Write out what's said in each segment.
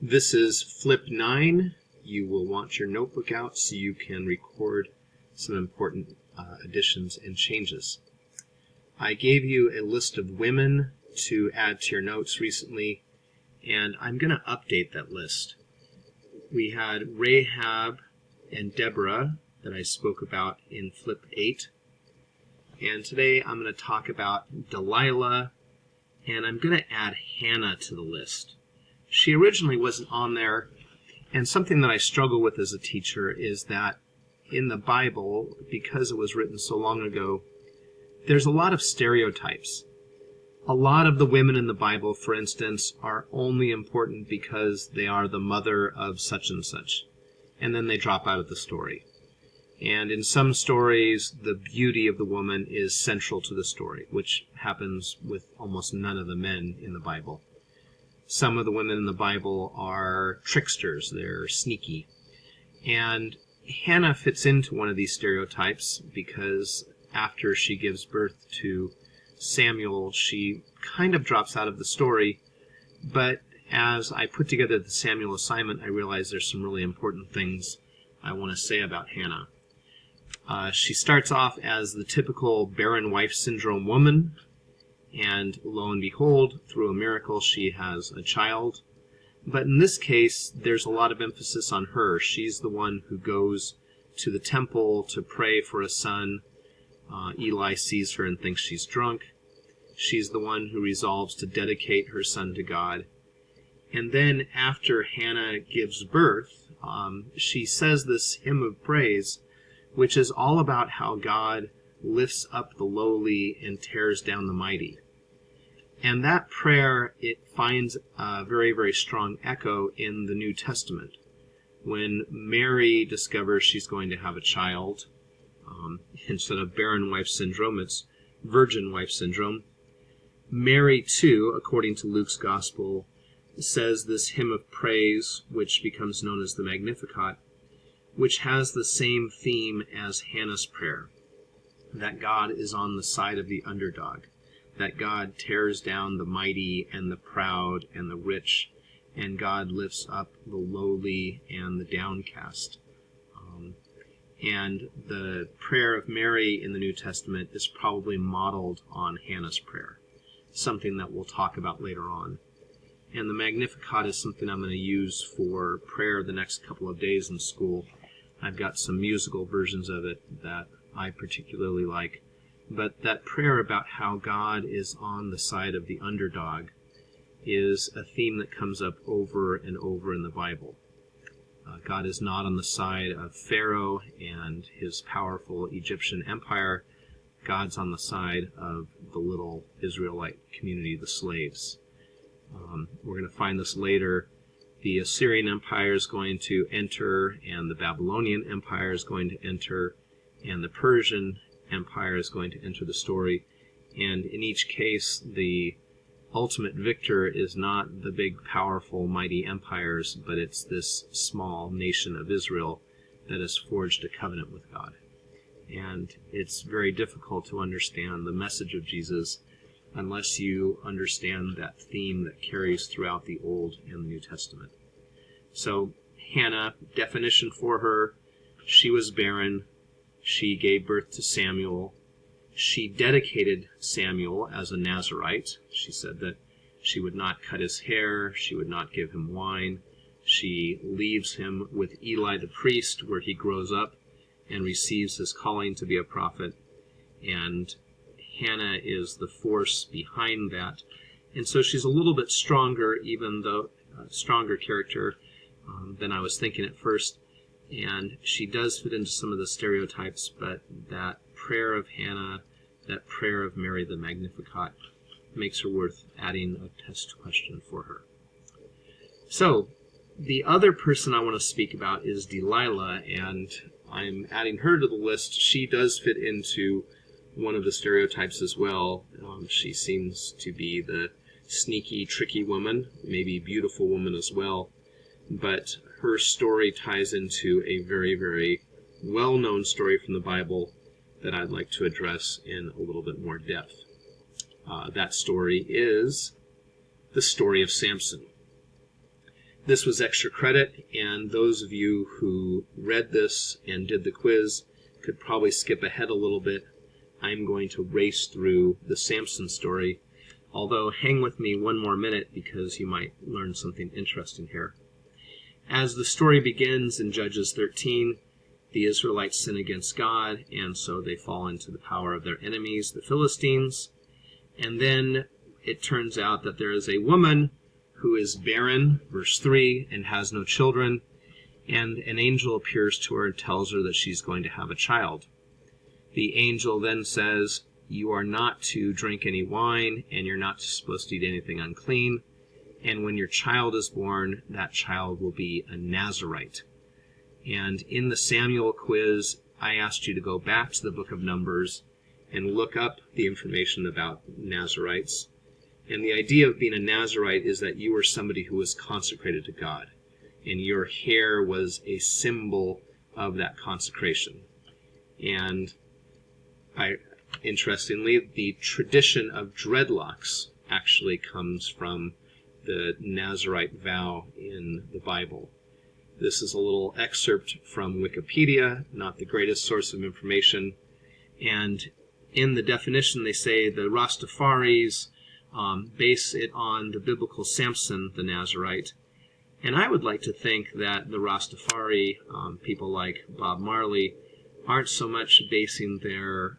This is Flip 9. You will want your notebook out so you can record some important additions and changes. I gave you a list of women to add to your notes recently, and I'm going to update that list. We had Rahab and Deborah that I spoke about in Flip 8, and today I'm going to talk about Delilah, and I'm going to add Hannah to the list. She originally wasn't on there, and something that I struggle with as a teacher is that in the Bible, because it was written so long ago, there's a lot of stereotypes. A lot of the women in the Bible, for instance, are only important because they are the mother of such and such, and then they drop out of the story. And in some stories, the beauty of the woman is central to the story, which happens with almost none of the men in the Bible. Some of the women in the Bible are tricksters. They're sneaky. And Hannah fits into one of these stereotypes because after she gives birth to Samuel, she kind of drops out of the story. But as I put together the Samuel assignment, I realized there's some really important things I want to say about Hannah. She starts off as the typical barren wife syndrome woman. And lo and behold, through a miracle, she has a child. But in this case, there's a lot of emphasis on her. She's the one who goes to the temple to pray for a son. Eli sees her and thinks she's drunk. She's the one who resolves to dedicate her son to God. And then after Hannah gives birth, she says this hymn of praise, which is all about how God lifts up the lowly and tears down the mighty. And that prayer, it finds a very, very strong echo in the New Testament. When Mary discovers she's going to have a child, instead of barren wife syndrome, it's virgin wife syndrome. Mary, too, according to Luke's Gospel, says this hymn of praise, which becomes known as the Magnificat, which has the same theme as Hannah's prayer, that God is on the side of the underdog, that God tears down the mighty and the proud and the rich, and God lifts up the lowly and the downcast. And the prayer of Mary in the New Testament is probably modeled on Hannah's prayer, something that we'll talk about later on. And the Magnificat is something I'm going to use for prayer the next couple of days in school. I've got some musical versions of it that I particularly like. But that prayer about how God is on the side of the underdog is a theme that comes up over and over in the Bible. God is not on the side of Pharaoh and his powerful Egyptian empire. God's on the side of the little Israelite community, the slaves. We're going to find this later. The Assyrian Empire is going to enter, and the Babylonian Empire is going to enter, and the Persian Empire is going to enter the story. And in each case, the ultimate victor is not the big, powerful, mighty empires, but it's this small nation of Israel that has forged a covenant with God. And it's very difficult to understand the message of Jesus unless you understand that theme that carries throughout the Old and the New Testament. So, Hannah, definition for her, she was barren. She gave birth to Samuel. She dedicated Samuel as a Nazirite. She said that she would not cut his hair. She would not give him wine. She leaves him with Eli the priest, where he grows up and receives his calling to be a prophet. And Hannah is the force behind that. And so she's a little bit stronger, even though stronger character than I was thinking at first. And she does fit into some of the stereotypes, but that prayer of Hannah, that prayer of Mary the Magnificat, makes her worth adding a test question for her. So, the other person I want to speak about is Delilah, and I'm adding her to the list. She does fit into one of the stereotypes as well. She seems to be the sneaky, tricky woman, maybe beautiful woman as well, but her story ties into a very, very well-known story from the Bible that I'd like to address in a little bit more depth. That story is the story of Samson. This was extra credit, and those of you who read this and did the quiz could probably skip ahead a little bit. I'm going to race through the Samson story, although hang with me one more minute because you might learn something interesting here. As the story begins in Judges 13, the Israelites sin against God, and so they fall into the power of their enemies, the Philistines. And then it turns out that there is a woman who is barren, verse 3, and has no children, and an angel appears to her and tells her that she's going to have a child. The angel then says, you are not to drink any wine, and you're not supposed to eat anything unclean, and when your child is born, that child will be a Nazirite. And in the Samuel quiz, I asked you to go back to the book of Numbers and look up the information about Nazirites. And the idea of being a Nazirite is that you were somebody who was consecrated to God, and your hair was a symbol of that consecration. And interestingly, the tradition of dreadlocks actually comes from the Nazirite vow in the Bible. This is a little excerpt from Wikipedia, not the greatest source of information. And in the definition, they say the Rastafarians base it on the biblical Samson, the Nazirite. And I would like to think that the Rastafari, people like Bob Marley, aren't so much basing their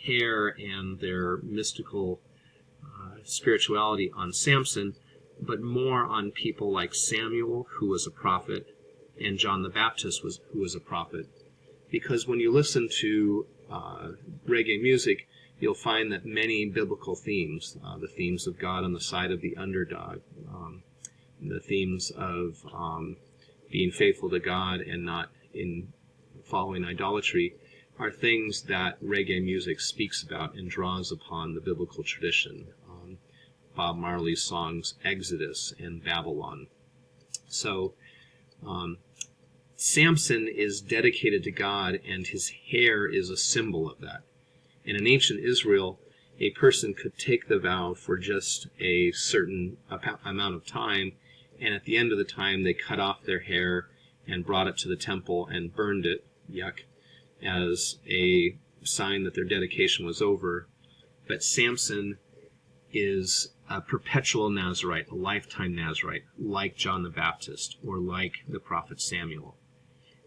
hair and their mystical spirituality on Samson, but more on people like Samuel, who was a prophet, and John the Baptist, who was a prophet. Because when you listen to reggae music, you'll find that many biblical themes, the themes of God on the side of the underdog, the themes of being faithful to God and not in following idolatry, are things that reggae music speaks about and draws upon the biblical tradition. Bob Marley's songs Exodus and Babylon. So Samson is dedicated to God, and his hair is a symbol of that. And in ancient Israel, a person could take the vow for just a certain amount of time, and at the end of the time they cut off their hair and brought it to the temple and burned it, yuck, as a sign that their dedication was over. But Samson is a perpetual Nazirite, a lifetime Nazirite, like John the Baptist or like the prophet Samuel.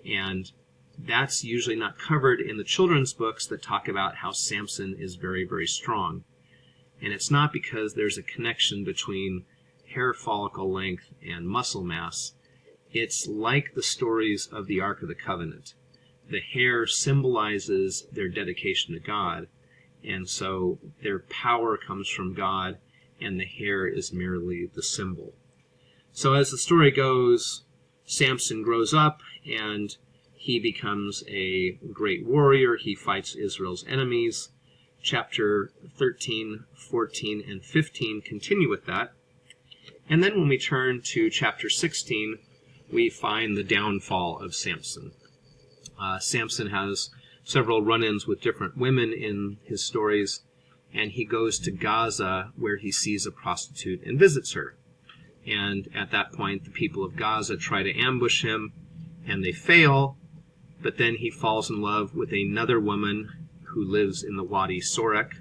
And that's usually not covered in the children's books that talk about how Samson is very, very strong. And it's not because there's a connection between hair follicle length and muscle mass. It's like the stories of the Ark of the Covenant. The hair symbolizes their dedication to God, and so their power comes from God, and the hair is merely the symbol. So as the story goes, Samson grows up, and he becomes a great warrior. He fights Israel's enemies. Chapter 13, 14, and 15 continue with that. And then when we turn to chapter 16, we find the downfall of Samson. Samson has several run-ins with different women in his stories, and he goes to Gaza where he sees a prostitute and visits her. And at that point, the people of Gaza try to ambush him, and they fail, but then he falls in love with another woman who lives in the Wadi Sorek.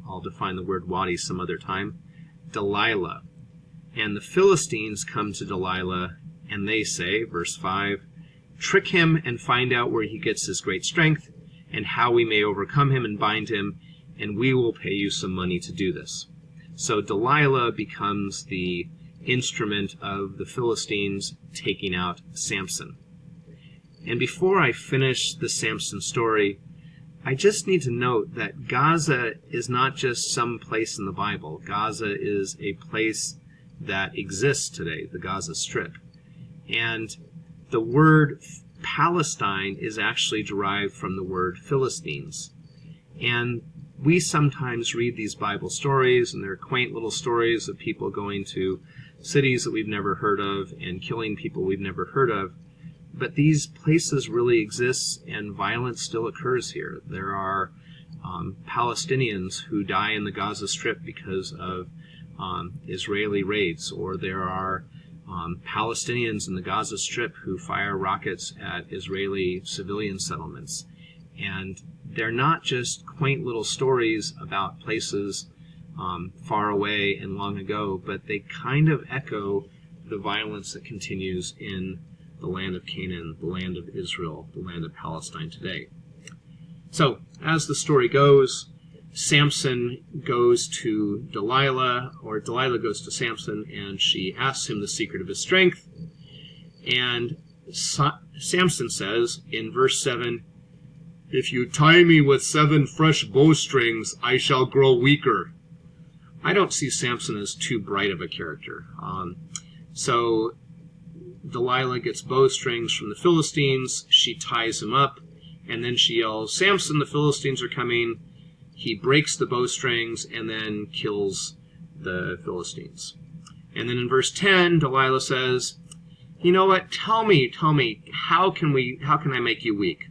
I'll define the word Wadi some other time. Delilah. And the Philistines come to Delilah, and they say, verse 5, trick him and find out where he gets his great strength, and how we may overcome him and bind him, and we will pay you some money to do this. So Delilah becomes the instrument of the Philistines taking out Samson. And before I finish the Samson story, I just need to note that Gaza is not just some place in the Bible. Gaza is a place that exists today, the Gaza Strip. And the word Palestine is actually derived from the word Philistines. And we sometimes read these Bible stories, and they're quaint little stories of people going to cities that we've never heard of and killing people we've never heard of. But these places really exist, and violence still occurs here. There are Palestinians who die in the Gaza Strip because of Israeli raids, or there are Palestinians in the Gaza Strip who fire rockets at Israeli civilian settlements. And they're not just quaint little stories about places far away and long ago, but they kind of echo the violence that continues in the land of Canaan, the land of Israel, the land of Palestine today. So, as the story goes, Samson goes to Delilah, or Delilah goes to Samson, and she asks him the secret of his strength. And Samson says in verse 7, "If you tie me with 7 fresh bowstrings, I shall grow weaker." I don't see Samson as too bright of a character. So Delilah gets bowstrings from the Philistines. She ties him up, and then she yells, "Samson, the Philistines are coming." He breaks the bowstrings and then kills the Philistines. And then in verse 10, Delilah says, "You know what? Tell me, how can I make you weak?"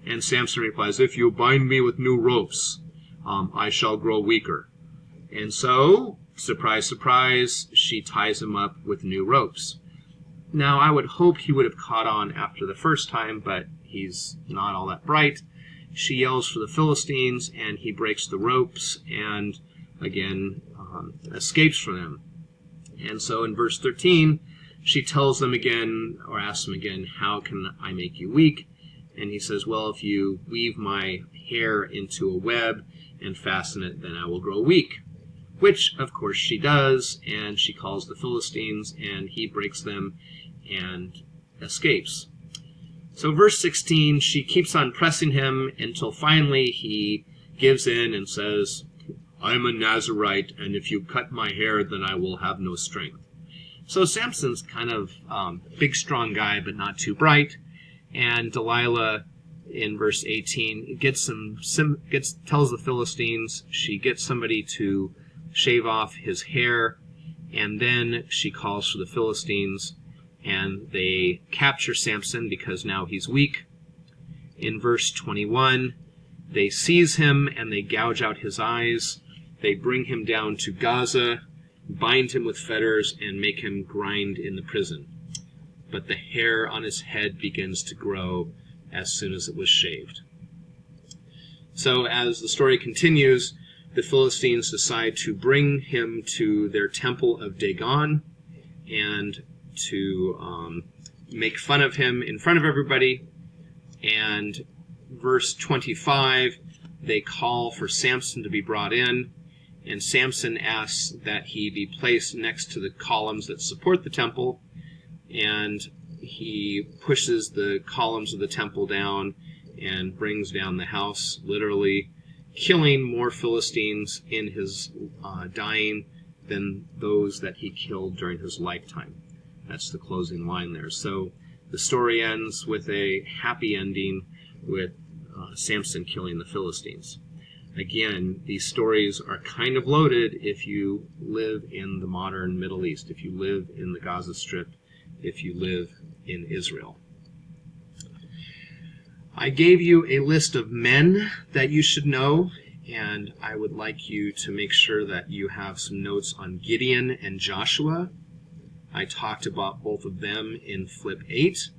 And Samson replies, "If you bind me with new ropes, I shall grow weaker." And so, surprise, surprise, she ties him up with new ropes. Now, I would hope he would have caught on after the first time, but he's not all that bright. She yells for the Philistines, and he breaks the ropes, and again, escapes from them. And so in verse 13, she tells them again, or asks them again, "How can I make you weak?" And he says, "Well, if you weave my hair into a web and fasten it, then I will grow weak." Which, of course, she does, and she calls the Philistines, and he breaks them and escapes. So verse 16, she keeps on pressing him until finally he gives in and says, "I'm a Nazirite, and if you cut my hair, then I will have no strength." So Samson's kind of big, strong guy, but not too bright. And Delilah, in verse 18, tells the Philistines, she gets somebody to shave off his hair, and then she calls for the Philistines, and they capture Samson because now he's weak. In verse 21, they seize him and they gouge out his eyes. They bring him down to Gaza, bind him with fetters, and make him grind in the prison. But the hair on his head begins to grow as soon as it was shaved. So as the story continues, the Philistines decide to bring him to their temple of Dagon and to make fun of him in front of everybody. And verse 25, they call for Samson to be brought in, and Samson asks that he be placed next to the columns that support the temple, and he pushes the columns of the temple down and brings down the house, literally killing more Philistines in his dying than those that he killed during his lifetime. That's the closing line there. So the story ends with a happy ending with Samson killing the Philistines. Again, these stories are kind of loaded if you live in the modern Middle East, if you live in the Gaza Strip, if you live in Israel. I gave you a list of men that you should know, and I would like you to make sure that you have some notes on Gideon and Joshua. I talked about both of them in Flip 8.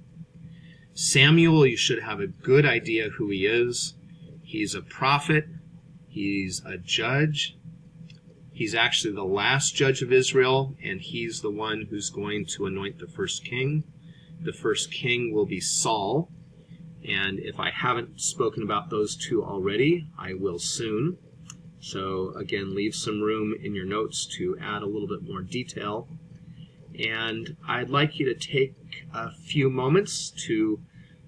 Samuel, you should have a good idea who he is. He's a prophet. He's a judge. He's actually the last judge of Israel, and he's the one who's going to anoint the first king. The first king will be Saul. And if I haven't spoken about those two already, I will soon. So again, leave some room in your notes to add a little bit more detail. And I'd like you to take a few moments to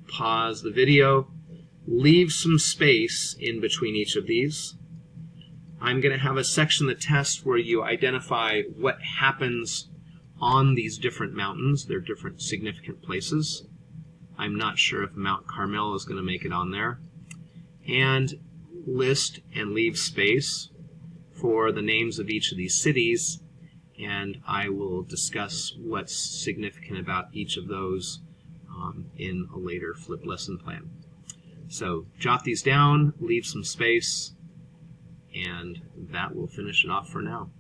pause the video, leave some space in between each of these. I'm going to have a section of the test where you identify what happens on these different mountains. They're different significant places. I'm not sure if Mount Carmel is going to make it on there. And list and leave space for the names of each of these cities, and I will discuss what's significant about each of those in a later flip lesson plan. So jot these down, leave some space, and that will finish it off for now.